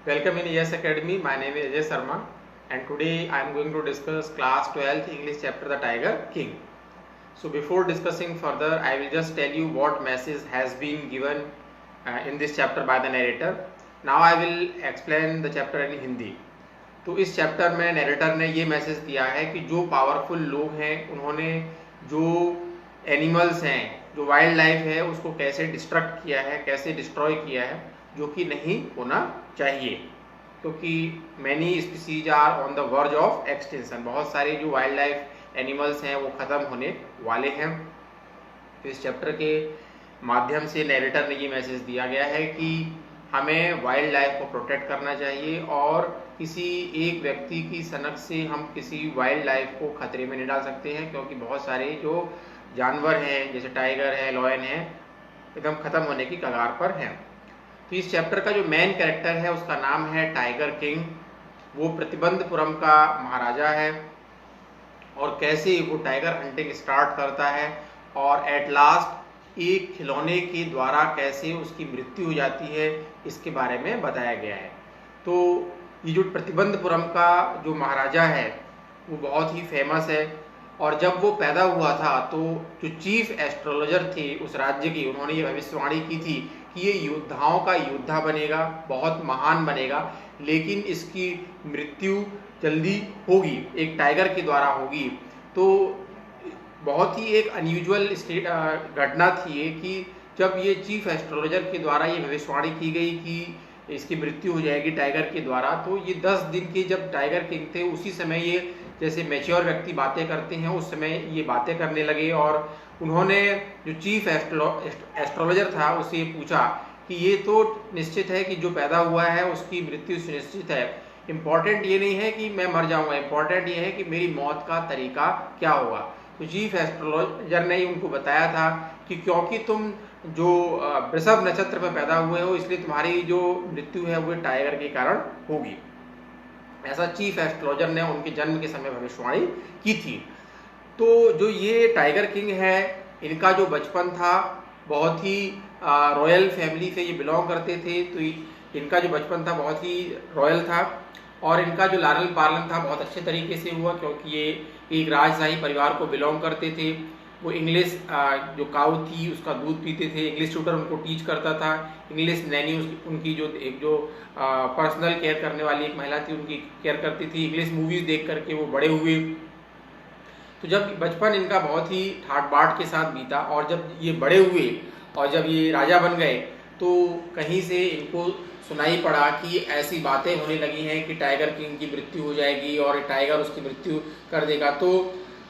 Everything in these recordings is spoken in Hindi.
Welcome in ES Academy. My name is Ajay Sharma, and today I am going to discuss class 12th English chapter The Tiger King. So before discussing further, I will just tell you what message has been given in this chapter by the narrator. Now I will explain the chapter in Hindi. तो इस चैप्टर में नरेटर ने ये मैसेज दिया है कि जो पावरफुल लोग हैं उन्होंने जो एनिमल्स हैं, जो वाइल्ड लाइफ है, उसको कैसे डिस्ट्रक्ट किया है, कैसे डिस्ट्रॉय किया है, जो कि नहीं होना चाहिए, क्योंकि many species are on the verge of extension. बहुत सारे जो वाइल्ड लाइफ एनिमल्स हैं वो ख़त्म होने वाले हैं। तो इस चैप्टर के माध्यम से नरेटर ने ये मैसेज दिया गया है कि हमें वाइल्ड लाइफ को प्रोटेक्ट करना चाहिए और किसी एक व्यक्ति की सनक से हम किसी वाइल्ड लाइफ को खतरे में नहीं डाल सकते हैं, क्योंकि बहुत सारे जो जानवर हैं जैसे टाइगर है, लॉयन है, एकदम ख़त्म होने की कगार पर हैं। तो इस चैप्टर का जो मेन कैरेक्टर है उसका नाम है टाइगर किंग। वो प्रतिबंधपुरम का महाराजा है और कैसे वो टाइगर हंटिंग स्टार्ट करता है और एट लास्ट एक खिलौने के द्वारा कैसे उसकी मृत्यु हो जाती है, इसके बारे में बताया गया है। तो ये जो प्रतिबंधपुरम का जो महाराजा है वो बहुत ही फेमस है, और जब वो पैदा हुआ था तो जो चीफ एस्ट्रोलॉजर थे उस राज्य की, उन्होंने ये भविष्यवाणी की थी कि ये योद्धाओं का योद्धा बनेगा, बहुत महान बनेगा, लेकिन इसकी मृत्यु जल्दी होगी, एक टाइगर के द्वारा होगी। तो बहुत ही एक अनयूजुअल घटना थी ये कि जब ये चीफ एस्ट्रोलॉजर के द्वारा ये भविष्यवाणी की गई कि इसकी मृत्यु हो जाएगी टाइगर के द्वारा, तो ये 10 दिन के जब टाइगर किंग थे उसी समय ये जैसे मैच्योर व्यक्ति बातें करते हैं उस समय ये बातें करने लगे। और उन्होंने जो चीफ एस्ट्रोलॉजर था उससे ये पूछा कि ये तो निश्चित है कि जो पैदा हुआ है उसकी मृत्यु सुनिश्चित है, इम्पॉर्टेंट ये नहीं है कि मैं मर जाऊंगा, इम्पॉर्टेंट ये है कि मेरी मौत का तरीका क्या होगा। तो चीफ एस्ट्रोलॉजर ने उनको बताया था कि क्योंकि तुम जो वृषभ नक्षत्र में पैदा हुए हो इसलिए तुम्हारी जो मृत्यु है वो टाइगर के कारण होगी। ऐसा चीफ एस्ट्रोलॉजर ने उनके जन्म के समय भविष्यवाणी की थी। तो जो ये टाइगर किंग है, इनका जो बचपन था बहुत ही रॉयल फैमिली से ये बिलोंग करते थे, तो इनका जो बचपन था बहुत ही रॉयल था और इनका जो लालन पालन था बहुत अच्छे तरीके से हुआ, क्योंकि ये एक राजशाही परिवार को बिलोंग करते थे। वो इंग्लिश जो काऊ थी उसका दूध पीते थे, इंग्लिश ट्यूटर उनको टीच करता था, इंग्लिश नैनी उनकी जो पर्सनल केयर करने वाली एक महिला थी उनकी केयर करती थी, इंग्लिश मूवीज़ देख करके वो बड़े हुए। तो जब बचपन इनका बहुत ही ठाट बाट के साथ बीता और जब ये बड़े हुए और जब ये राजा बन गए तो कहीं से इनको सुनाई पड़ा कि ऐसी बातें होने लगी हैं कि टाइगर किंग की मृत्यु हो जाएगी और टाइगर उसकी मृत्यु कर देगा। तो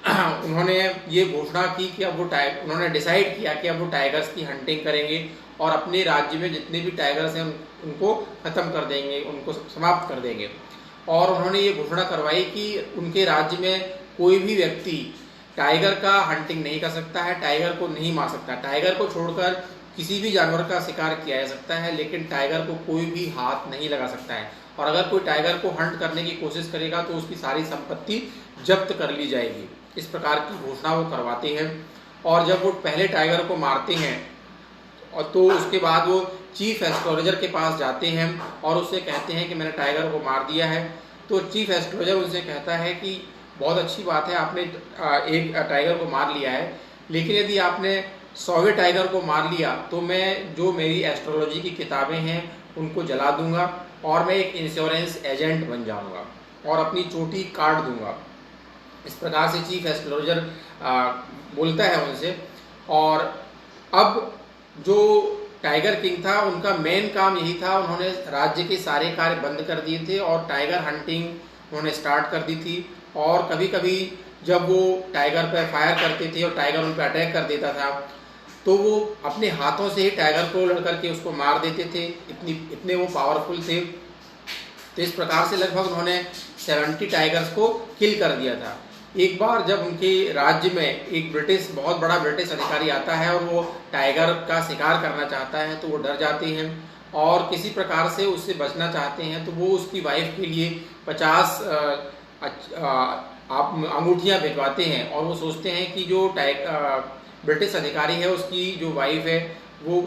उन्होंने ये घोषणा की कि अब वो उन्होंने डिसाइड किया कि अब वो टाइगर्स की हंटिंग करेंगे और अपने राज्य में जितने भी टाइगर्स हैं उनको ख़त्म कर देंगे, उनको समाप्त कर देंगे। और उन्होंने ये घोषणा करवाई कि उनके राज्य में कोई भी व्यक्ति टाइगर का हंटिंग नहीं कर सकता है, टाइगर को नहीं मार सकता। टाइगर को छोड़कर किसी भी जानवर का शिकार किया जा सकता है, लेकिन टाइगर को कोई भी हाथ नहीं लगा सकता है, और अगर कोई टाइगर को हंट करने की कोशिश करेगा तो उसकी सारी संपत्ति जब्त कर ली जाएगी। इस प्रकार की घोषणा वो करवाते हैं। और जब वो पहले टाइगर को मारते हैं और तो उसके बाद वो चीफ एस्ट्रोलॉजर के पास जाते हैं और उससे कहते हैं कि मैंने टाइगर को मार दिया है। तो चीफ एस्ट्रोलॉजर उनसे कहता है कि बहुत अच्छी बात है, आपने एक टाइगर को मार लिया है, लेकिन यदि आपने 100वें टाइगर को मार लिया तो मैं जो मेरी एस्ट्रोलॉजी की किताबें हैं उनको जला दूंगा और मैं एक इंश्योरेंस एजेंट बन जाऊंगा और अपनी चोटी काट दूंगा। इस प्रकार से चीफ एस्ट्रोलॉजर बोलता है उनसे। और अब जो टाइगर किंग था उनका मेन काम यही था, उन्होंने राज्य के सारे कार्य बंद कर दिए थे और टाइगर हंटिंग उन्होंने स्टार्ट कर दी थी। और कभी कभी जब वो टाइगर पर फायर करते थे और टाइगर उन पर अटैक कर देता था तो वो अपने हाथों से ही टाइगर को लड़ करके उसको मार देते थे, इतने वो पावरफुल थे। तो इस प्रकार से लगभग उन्होंने 70 टाइगर्स को किल कर दिया था। एक बार जब उनके राज्य में एक बहुत बड़ा ब्रिटिश अधिकारी आता है और वो टाइगर का शिकार करना चाहता है तो वो डर जाते हैं और किसी प्रकार से उससे बचना चाहते हैं। तो वो उसकी वाइफ के लिए 50 अंगूठियां भिजवाते हैं और वो सोचते हैं कि जो ब्रिटिश अधिकारी है उसकी जो वाइफ है वो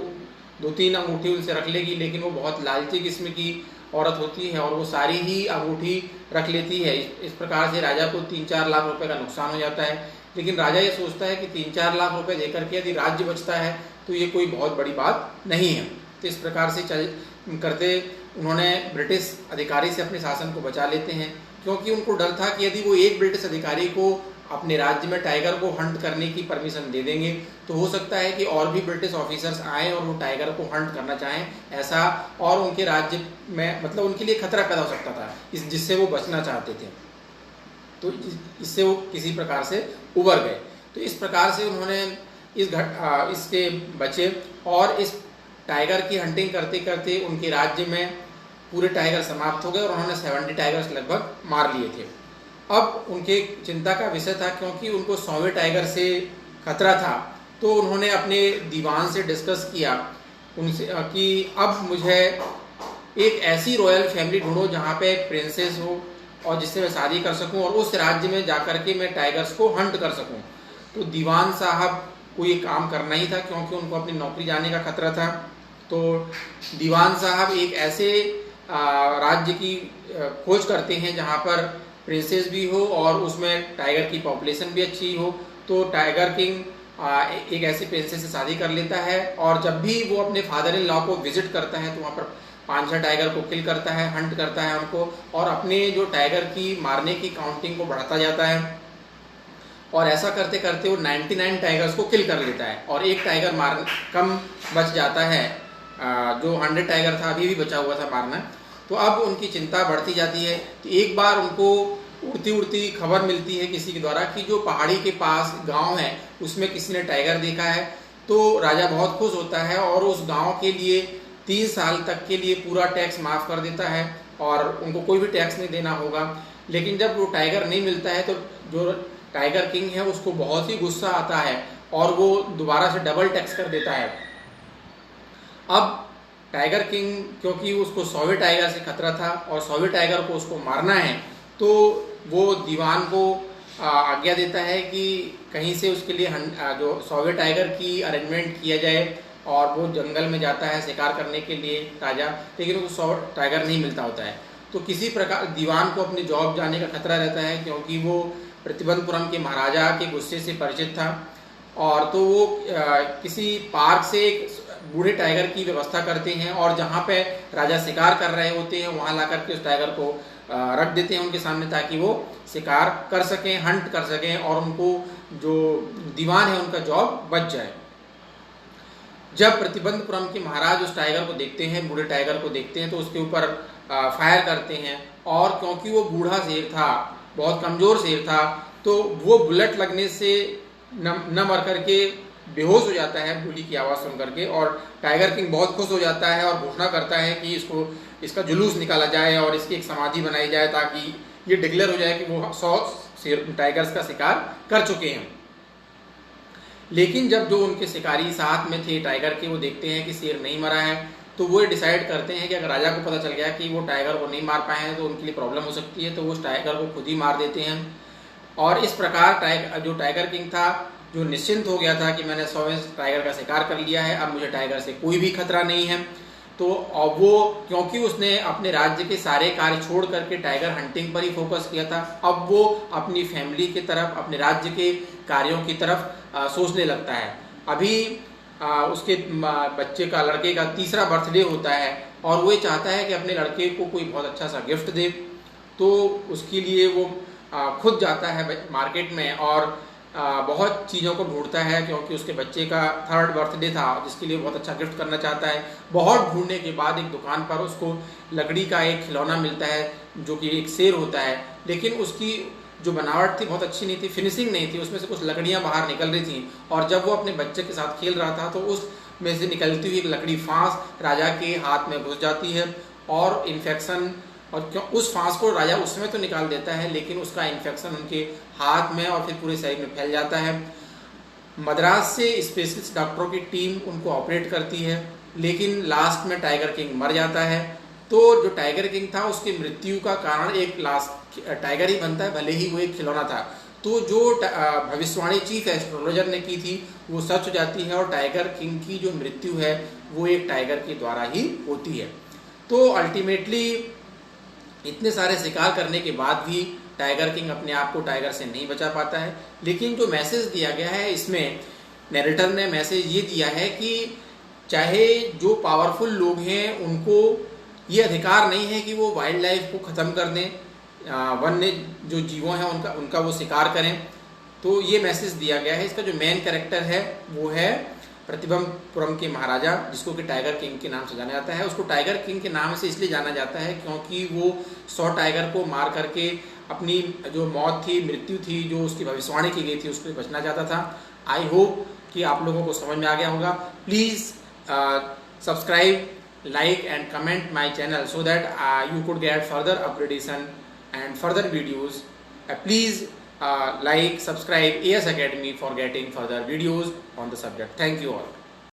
2-3 अंगूठी उनसे रख लेगी, लेकिन वो बहुत लालची किस्म की औरत होती है और वो सारी ही अंगूठी रख लेती है। इस प्रकार से राजा को 3-4 लाख रुपए का नुकसान हो जाता है। लेकिन राजा ये सोचता है कि 3-4 लाख रुपए देकर के यदि राज्य बचता है तो ये कोई बहुत बड़ी बात नहीं है। तो इस प्रकार से करते उन्होंने ब्रिटिश अधिकारी से अपने शासन को बचा लेते हैं, क्योंकि उनको डर था कि यदि वो एक ब्रिटिश अधिकारी को अपने राज्य में टाइगर को हंट करने की परमिशन दे देंगे तो हो सकता है कि और भी ब्रिटिश ऑफिसर्स आए और वो टाइगर को हंट करना चाहें ऐसा, और उनके राज्य में मतलब उनके लिए खतरा पैदा हो सकता था जिससे वो बचना चाहते थे। तो इससे वो किसी प्रकार से उबर गए। तो इस प्रकार से उन्होंने इसके बचे और इस टाइगर की हंटिंग करते करते उनके राज्य में पूरे टाइगर समाप्त हो गए और उन्होंने 70 टाइगर्स लगभग मार लिए थे। अब उनके चिंता का विषय था, क्योंकि उनको 100वें टाइगर से खतरा था, तो उन्होंने अपने दीवान से डिस्कस किया उनसे कि अब मुझे एक ऐसी रॉयल फैमिली ढूंढो जहाँ पे प्रिंसेस हो और जिससे मैं शादी कर सकूं और उस राज्य में जाकर के मैं टाइगर्स को हंट कर सकूं। तो दीवान साहब को ये काम करना ही था, क्योंकि उनको अपनी नौकरी जाने का खतरा था। तो दीवान साहब एक ऐसे राज्य की खोज करते हैं जहाँ पर प्रिंसेस भी हो और उसमें टाइगर की पॉपुलेशन भी अच्छी हो। तो टाइगर किंग एक ऐसी प्रिंसेस से शादी कर लेता है और जब भी वो अपने फादर इन लॉ को विजिट करता है तो वहाँ पर 5-6 टाइगर को किल करता है, हंट करता है उनको, और अपने जो टाइगर की मारने की काउंटिंग को बढ़ाता जाता है। और ऐसा करते करते वो 99 टाइगर्स को किल कर लेता है और एक टाइगर कम बच जाता है, जो 100 टाइगर था अभी भी बचा हुआ था मारना। तो अब उनकी चिंता बढ़ती जाती है। तो एक बार उनको उड़ती उड़ती खबर मिलती है किसी के द्वारा कि जो पहाड़ी के पास गांव है उसमें किसी ने टाइगर देखा है। तो राजा बहुत खुश होता है और उस गांव के लिए 3 साल तक के लिए पूरा टैक्स माफ कर देता है और उनको कोई भी टैक्स नहीं देना होगा। लेकिन जब वो टाइगर नहीं मिलता है तो जो टाइगर किंग है उसको बहुत ही गुस्सा आता है और वो दोबारा से डबल टैक्स कर देता है। अब टाइगर किंग, क्योंकि उसको 100वें टाइगर से खतरा था और 100वें टाइगर को उसको मारना है, तो वो दीवान को आज्ञा देता है कि कहीं से उसके लिए जो 100वें टाइगर की अरेंजमेंट किया जाए और वो जंगल में जाता है शिकार करने के लिए राजा, लेकिन उसको 100 टाइगर नहीं मिलता होता है। तो किसी प्रकार दीवान को अपनी जॉब जाने का खतरा रहता है, क्योंकि वो प्रतिबंधपुरम के महाराजा के गुस्से से परिचित था। और तो वो किसी पार्क से एक बूढ़े टाइगर की व्यवस्था करते हैं और जहाँ पे राजा शिकार कर रहे होते हैं वहाँ ला करके उस टाइगर को रख देते हैं उनके सामने, ताकि वो शिकार कर सकें, हंट कर सकें और उनको जो दीवान है उनका जॉब बच जाए। जब प्रतिबंधपुरम के महाराज उस टाइगर को देखते हैं, बूढ़े टाइगर को देखते हैं, तो उसके ऊपर फायर करते हैं और क्योंकि वो बूढ़ा शेर था, बहुत कमजोर शेर था, तो वो बुलेट लगने से न मर करके बेहोश हो जाता है गोली की आवाज़ सुन करके। और टाइगर किंग बहुत खुश हो जाता है और घोषणा करता है कि इसका जुलूस निकाला जाए और इसकी एक समाधि बनाई जाए, ताकि ये डिक्लेयर हो जाए कि वो 100 टाइगर्स का शिकार कर चुके हैं। लेकिन जब जो उनके शिकारी साथ में थे टाइगर के, वो देखते हैं कि शेर नहीं मरा है, तो वो डिसाइड करते हैं कि अगर राजा को पता चल गया कि वो टाइगर को नहीं मार पाए हैं तो उनके लिए प्रॉब्लम हो सकती है, तो वो उस टाइगर को खुद ही मार देते हैं। और इस प्रकार जो टाइगर किंग था, जो निश्चिंत हो गया था कि मैंने 100वें टाइगर का शिकार कर लिया है, अब मुझे टाइगर से कोई भी खतरा नहीं है, तो वो क्योंकि उसने अपने राज्य के सारे कार्य छोड़ करके टाइगर हंटिंग पर ही फोकस किया था, अब वो अपनी फैमिली की तरफ, अपने राज्य के कार्यों की तरफ सोचने लगता है। अभी उसके बच्चे का, लड़के का 3रा बर्थडे होता है और वो ये चाहता है कि अपने लड़के को कोई बहुत अच्छा सा गिफ्ट दे। तो उसके लिए वो खुद जाता है मार्केट में और बहुत चीज़ों को ढूंढता है, क्योंकि उसके बच्चे का 3rd बर्थडे था जिसके लिए बहुत अच्छा गिफ्ट करना चाहता है। बहुत ढूंढने के बाद एक दुकान पर उसको लकड़ी का एक खिलौना मिलता है जो कि एक शेर होता है, लेकिन उसकी जो बनावट थी बहुत अच्छी नहीं थी, फिनिशिंग नहीं थी, उसमें से कुछ लकड़ियाँ बाहर निकल रही थी। और जब वो अपने बच्चे के साथ खेल रहा था तो उसमें से निकलती हुई एक लकड़ी फांस राजा के हाथ में घुस जाती है और इन्फेक्शन, और क्यों उस फांस को राजा उस समय तो निकाल देता है, लेकिन उसका इन्फेक्शन उनके हाथ में और फिर पूरे शरीर में फैल जाता है। मद्रास से स्पेशलिस्ट डॉक्टरों की टीम उनको ऑपरेट करती है, लेकिन लास्ट में टाइगर किंग मर जाता है। तो जो टाइगर किंग था उसकी मृत्यु का कारण एक लास्ट टाइगर ही बनता है, भले ही वो एक खिलौना था। तो जो भविष्यवाणी चीफ एस्ट्रोलॉजर ने की थी वो सच हो जाती है और टाइगर किंग की जो मृत्यु है वो एक टाइगर के द्वारा ही होती है। तो तो अल्टीमेटली इतने सारे शिकार करने के बाद भी टाइगर किंग अपने आप को टाइगर से नहीं बचा पाता है। लेकिन जो मैसेज दिया गया है इसमें नैरेटर ने मैसेज ये दिया है कि चाहे जो पावरफुल लोग हैं उनको ये अधिकार नहीं है कि वो वाइल्ड लाइफ को ख़त्म कर दें, वन्य जो जीवों हैं उनका वो शिकार करें। तो ये मैसेज दिया गया है। इसका जो मेन कैरेक्टर है वो है प्रतिभमपुरम के महाराजा, जिसको कि टाइगर किंग के नाम से जाना जाता है। उसको टाइगर किंग के नाम से इसलिए जाना जाता है क्योंकि वो 100 टाइगर को मार करके अपनी जो मौत थी, मृत्यु थी, जो उसकी भविष्यवाणी की गई थी, उसको बचना चाहता था। आई होप कि आप लोगों को समझ में आ गया होगा। Please subscribe, like and comment my channel so that you could get further upgradation and further videos. Please like, subscribe AS Academy for getting further videos on the subject. Thank you all.